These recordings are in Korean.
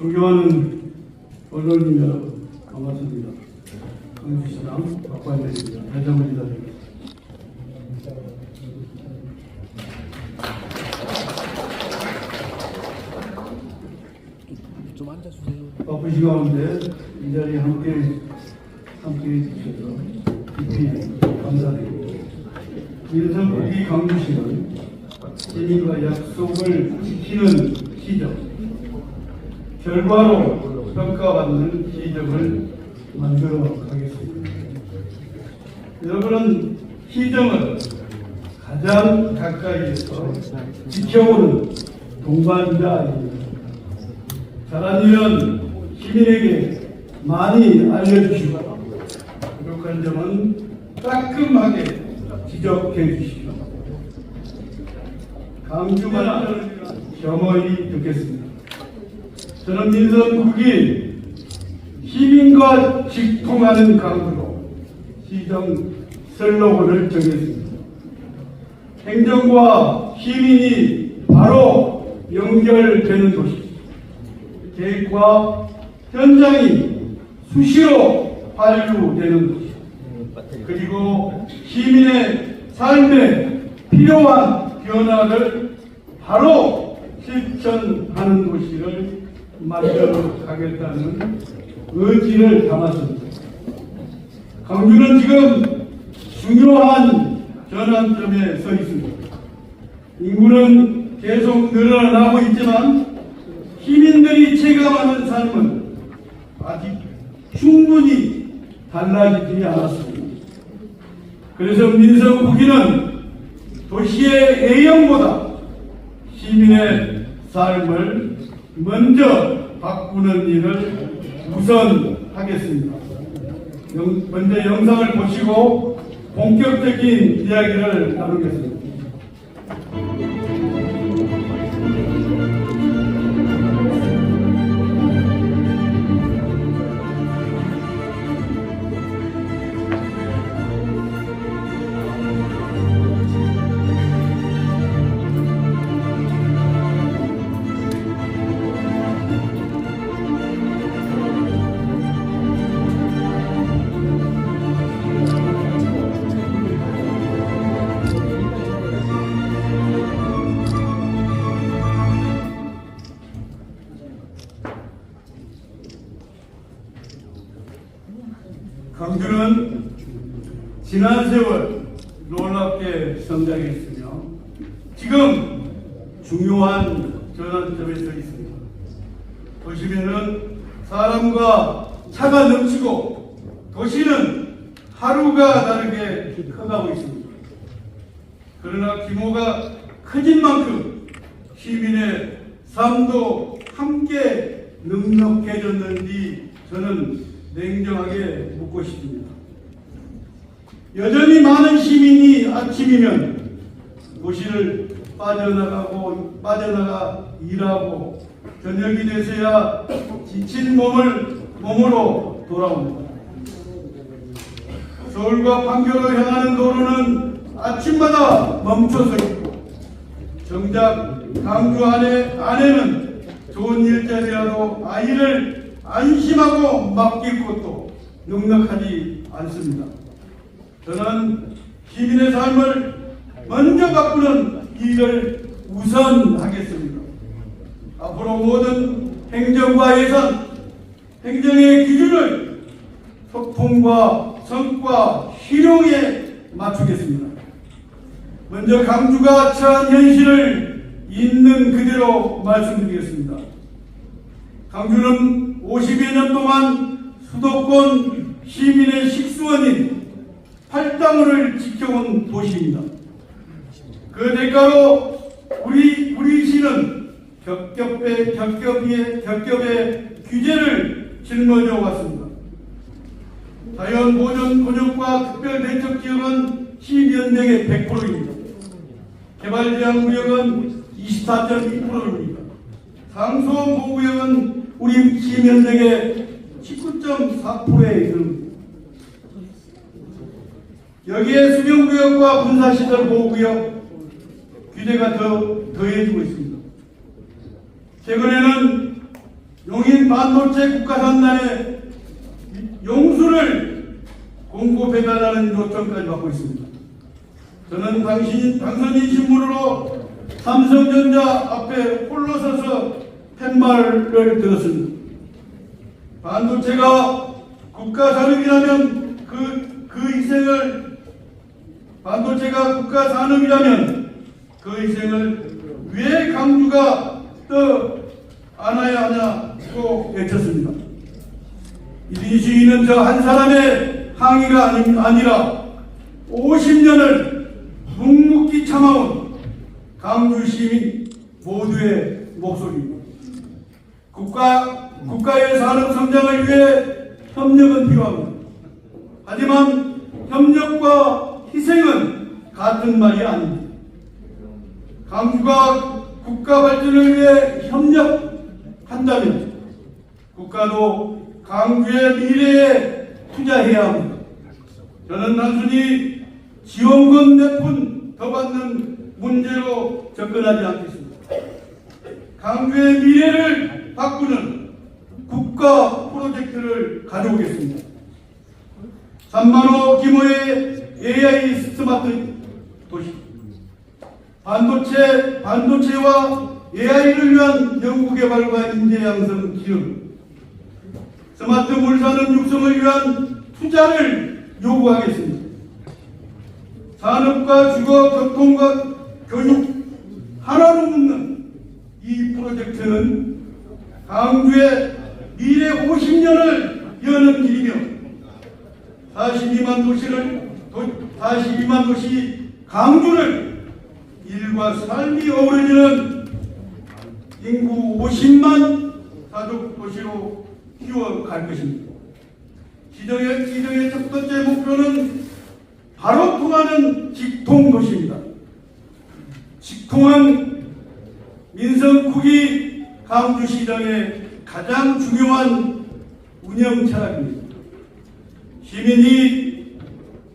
존경하는 언론인 여러분, 반갑습니다. 강주시장 박관장입니다. 대장을 인사드립니다. 좀 앉아주세요. 바쁘신 가운데 이 자리에 함께 해주셔서 깊이 감사드립니다. 민선국이 강주시는 시민과 약속을 지키는 시정, 결과로 평가받는 시정을 만들어 가겠습니다. 여러분은 시정을 가장 가까이에서 지켜오는 동반자입니다. 잘한 일은 시민에게 많이 알려주시고 부족한 점은 따끔하게 지적해 주시고 강주만 겸허히 듣겠습니다. 저는 민선국이 시민과 직통하는 강주로 시정 슬로건을 정했습니다. 행정과 시민이 바로 연결되는 도시, 계획과 현장이 수시로 관리되는 도시, 그리고 시민의 삶에 필요한 변화를 바로 실천하는 도시를 만들어 가겠다는 의지를 담았습니다. 강주는 지금 중요한 전환점에 서 있습니다. 인구는 계속 늘어나고 있지만 시민들이 체감하는 삶은 아직 충분히 달라지지 않았습니다. 그래서 민선국이는 도시의 애형보다 시민의 삶을 먼저 바꾸는 일을 우선하겠습니다. 먼저 영상을 보시고 본격적인 이야기를 나누겠습니다. 강주는 지난 세월 놀랍게 성장했으며 지금 중요한 전환점에 서 있습니다. 도심에는 사람과 차가 넘치고 도시는 하루가 다르게 커가고 있습니다. 그러나 규모가 커진 만큼 시민의 삶도 함께 넉넉해졌는지 저는 냉정하게 묻고 싶습니다. 여전히 많은 시민이 아침이면 도시를 빠져나가 일하고 저녁이 돼서야 지친 몸으로 돌아옵니다. 서울과 판교로 향하는 도로는 아침마다 멈춰서 있고 정작 강주 안에는 좋은 일자리라도 아이를 안심하고 맡길 것도 넉넉하지 않습니다. 저는 시민의 삶을 먼저 바꾸는 일을 우선하겠습니다. 앞으로 모든 행정과 예산, 행정의 기준을 소통과 성과, 실용에 맞추겠습니다. 먼저 강주가 처한 현실을 있는 그대로 말씀드리겠습니다. 강주는 50여 년 동안 수도권 시민의 식수원인 팔당을 지켜온 도시입니다. 그 대가로 우리 시는 겹겹의 규제를 짊어져 왔습니다. 자연보전구역과 특별대책지역은 시면적의 100%입니다. 개발제한구역은 24.2%입니다. 상수원보호구역은 우리 시면적의 19.4%에 이릅니다. 여기에 수변구역과 군사시설 보호구역 규제가 더해지고 있습니다. 최근에는 용인 반도체 국가산단의 용수를 공고 배달하는 요청까지 받고 있습니다. 저는 당선인 신분으로 삼성전자 앞에 홀로 서서 팻말을 들었습니다. 반도체가 국가산업이라면 반도체가 국가산업이라면 그 희생을 왜 강주가 더 안아야 하냐고 외쳤습니다. 이 시위는 저 한 사람의 항의가 아니라 50년을 묵묵히 참아온 강주 시민 모두의 목소리입니다. 국가의 산업 성장을 위해 협력은 필요합니다. 하지만 협력과 희생은 같은 말이 아닙니다. 강주가 국가 발전을 위해 협력한다면 국가도 강주의 미래에 투자해야 합니다. 저는 단순히 지원금 몇 푼 더 받는 문제로 접근하지 않겠습니다. 강주의 미래를 바꾸는 국가 프로젝트를 가져오겠습니다. 3만호 규모의 AI 스마트 도시, 반도체와 AI를 위한 연구개발과 인재 양성 기능, 스마트 물산업 육성을 위한 투자를 요구하겠습니다. 산업과 주거, 교통과 교육 하나로 묶는 이 프로젝트는 강주의 미래 50년을 여는 길이며 42만 도시 강주를 일과 삶이 어우러지는 인구 50만 가족 도시로 키워갈 것입니다. 기정의 첫 번째 목표는 바로 통하는 직통도시입니다. 직통은 민성국이 강주시장의 가장 중요한 운영 철학입니다. 시민이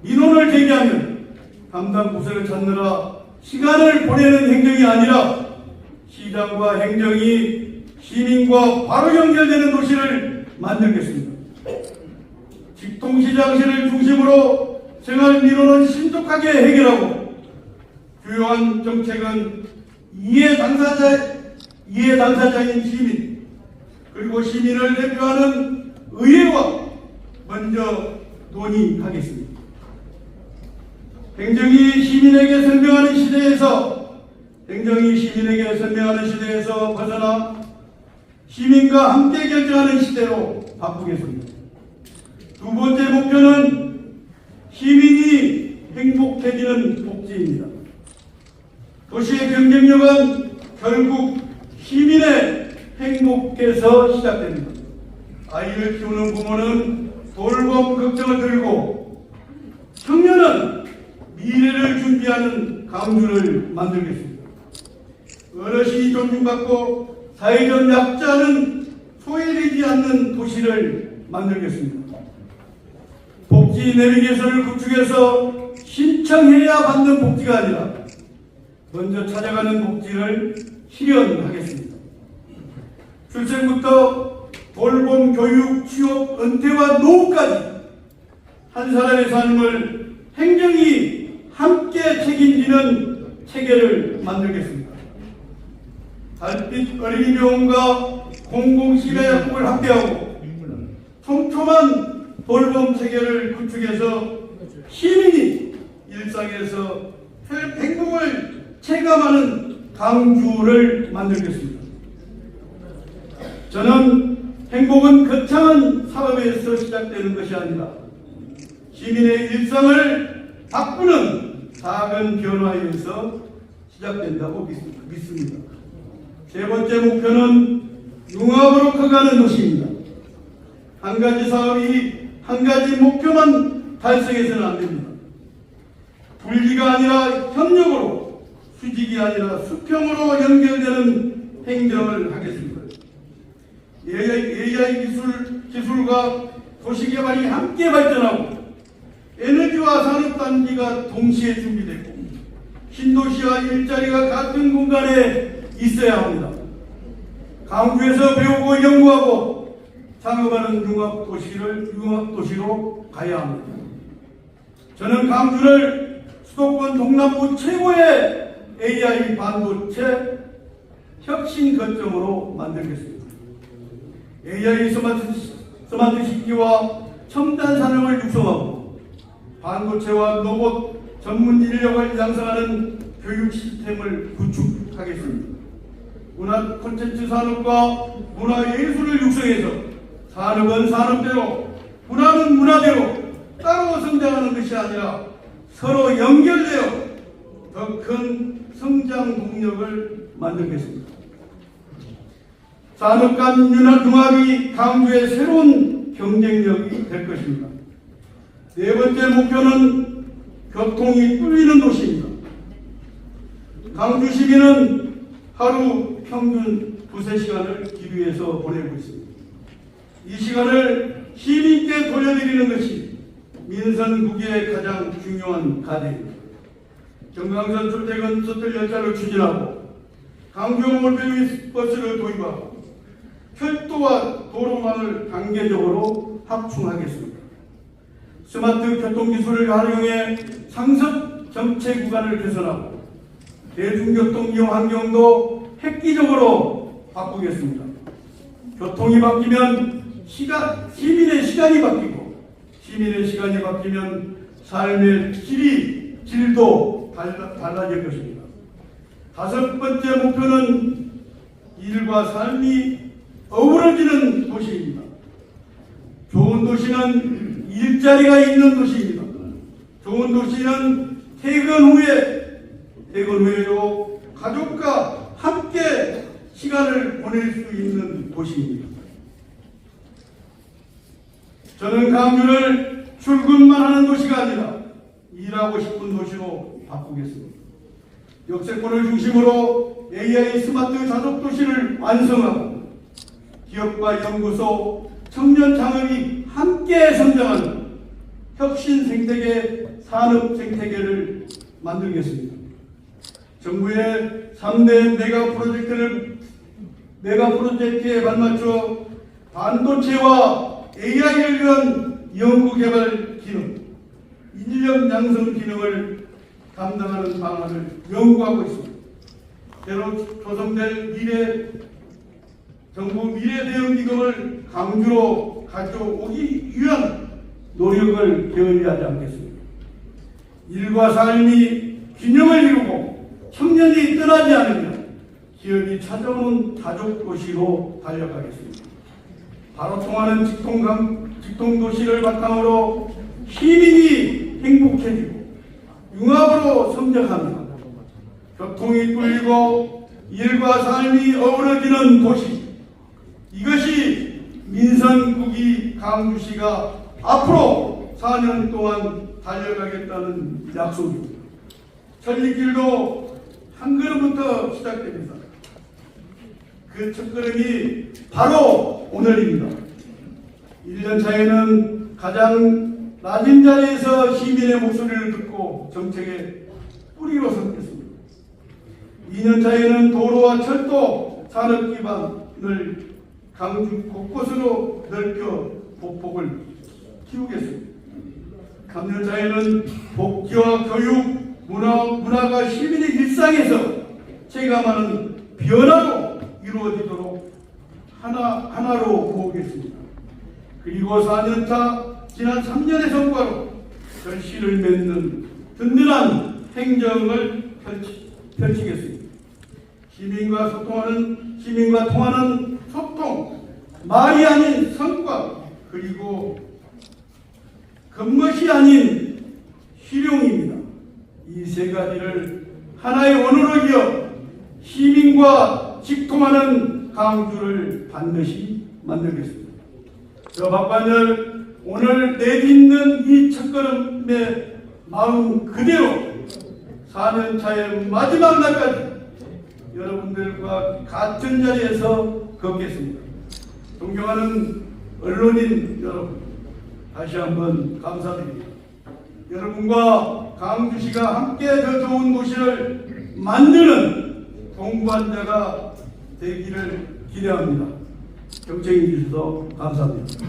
민원을 제기하면 담당 부서를 찾느라 시간을 보내는 행정이 아니라 시장과 행정이 시민과 바로 연결되는 도시를 만들겠습니다. 직통시장시를 중심으로 생활 민원은 신속하게 해결하고 주요한 정책은 이해 당사자인 시민 그리고 시민을 대표하는 의회와 먼저 논의하겠습니다. 행정이 시민에게 설명하는 시대에서 벗어나 시민과 함께 결정하는 시대로 바꾸겠습니다. 두 번째 목표는 시민이 행복해지는 복지입니다. 도시의 경쟁력은 결국 시민의 행복에서 시작됩니다. 아이를 키우는 부모는 돌봄 걱정을 들고 청년은 미래를 준비하는 강주를 만들겠습니다. 어르신이 존중받고 사회적 약자는 소외되지 않는 도시를 만들겠습니다. 복지 내비게이션을 구축해서 신청해야 받는 복지가 아니라 먼저 찾아가는 복지를 실현하겠습니다. 출생부터 돌봄, 교육, 취업, 은퇴와 노후까지 한 사람의 삶을 행정이 함께 책임지는 체계를 만들겠습니다. 달빛 어린이병원과 공공시가약국을 확대하고 촘촘한 돌봄 체계를 구축해서 시민이 일상에서 행복을 체감하는 강주를 만들겠습니다. 저는 행복은 거창한 사업에서 시작되는 것이 아니라 시민의 일상을 바꾸는 작은 변화에서 시작된다고 믿습니다. 세 번째 목표는 융합으로 커가는 도시입니다. 한 가지 사업이 한 가지 목표만 달성해서는 안 됩니다. 분리가 아니라 협력으로, 수직이 아니라 수평으로 연결되는 행정을 하겠습니다. AI 기술과 도시개발이 함께 발전하고 에너지와 산업단지가 동시에 준비되고 신도시와 일자리가 같은 공간에 있어야 합니다. 강주에서 배우고 연구하고 창업하는 융합도시로 가야 합니다. 저는 강주를 수도권 동남부 최고의 AI 반도체 혁신 거점으로 만들겠습니다. AI 스마트 시티와 첨단 산업을 육성하고 반도체와 로봇 전문 인력을 양성하는 교육 시스템을 구축하겠습니다. 문화 콘텐츠 산업과 문화 예술을 육성해서 산업은 산업대로, 문화는 문화대로 따로 성장하는 것이 아니라 서로 연결되어 더 큰 성장 동력을 만들겠습니다. 산업 간 융합이 강주의 새로운 경쟁력이 될 것입니다. 네 번째 목표는 교통이 뚫리는 도시입니다. 강주 시민은 하루 평균 2~3시간을 길 위에서 보내고 있습니다. 이 시간을 시민께 돌려드리는 것이 민선국의 가장 중요한 과제입니다. 경강선 출퇴근 셔틀 열차를 추진하고 강주 몰배위 버스를 도입하고 철도와 도로망을 단계적으로 확충하겠습니다. 스마트 교통기술을 활용해 상습 정체 구간을 개선하고 대중교통 이용 환경도 획기적으로 바꾸겠습니다. 교통이 바뀌면 시민의 시간이 바뀌고 시민의 시간이 바뀌면 삶의 질도 달라질 것입니다. 다섯 번째 목표는 일과 삶이 어우러지는 도시입니다. 좋은 도시는 일자리가 있는 도시입니다. 좋은 도시는 퇴근 후에도 가족과 함께 시간을 보낼 수 있는 도시입니다. 저는 강주를 출근만 하는 도시가 아니라 일하고 싶은 도시로 바꾸겠습니다. 역세권을 중심으로 AI 스마트 자족도시를 완성하고 기업과 연구소, 청년 창업이 함께 성장하는 혁신 생태계, 산업 생태계를 만들겠습니다. 정부의 3대 메가 프로젝트에 발맞춰 반도체와 AI를 위한 연구개발 기능, 인력 양성 기능을 담당하는 방안을 연구하고 있습니다. 새로 조성될 정부 미래대응기금을 강주로 가져오기 위한 노력을 게을리하지 않겠습니다. 일과 삶이 균형을 이루고 청년이 떠나지 않으면 기업이 찾아오는 가족도시로 달려가겠습니다. 바로 통하는 직통도시를 바탕으로 시민이 행복해지고 융합으로 성장합니다. 교통이 뚫리고 일과 삶이 어우러지는 도시, 이것이 민선국이 강주시가 앞으로 4년 동안 달려가겠다는 약속입니다. 천리길도 한 걸음부터 시작됩니다. 그 첫걸음이 바로 오늘입니다. 1년 차에는 가장 낮은 자리에서 시민의 목소리를 듣고 정책의 뿌리로 삼겠습니다. 2년 차에는 도로와 철도, 산업 기반을 강주 곳곳으로 넓혀 보폭을 키우겠습니다. 3년 차에는 복지와 교육, 문화가 시민의 일상에서 체감하는 변화로 이루어지도록 하나로 모으겠습니다. 그리고 4년차 지난 3년의 성과로 결실을 맺는 든든한 행정을 펼치겠습니다. 시민과 통하는 소통, 말이 아닌 성과, 그리고 겉멋이 아닌 실용입니다. 이 세 가지를 하나의 원으로 이어 시민과 직통하는 강주를 반드시 만들겠습니다. 저 박관열, 오늘 내딛는 이 첫걸음의 마음 그대로 4년차의 마지막 날까지 여러분들과 같은 자리에서 걷겠습니다. 존경하는 언론인 여러분, 다시 한번 감사드립니다. 여러분과 강주시가 함께 더 좋은 도시를 만드는 동반자가 되기를 기대합니다. 경청해 주셔서 감사합니다.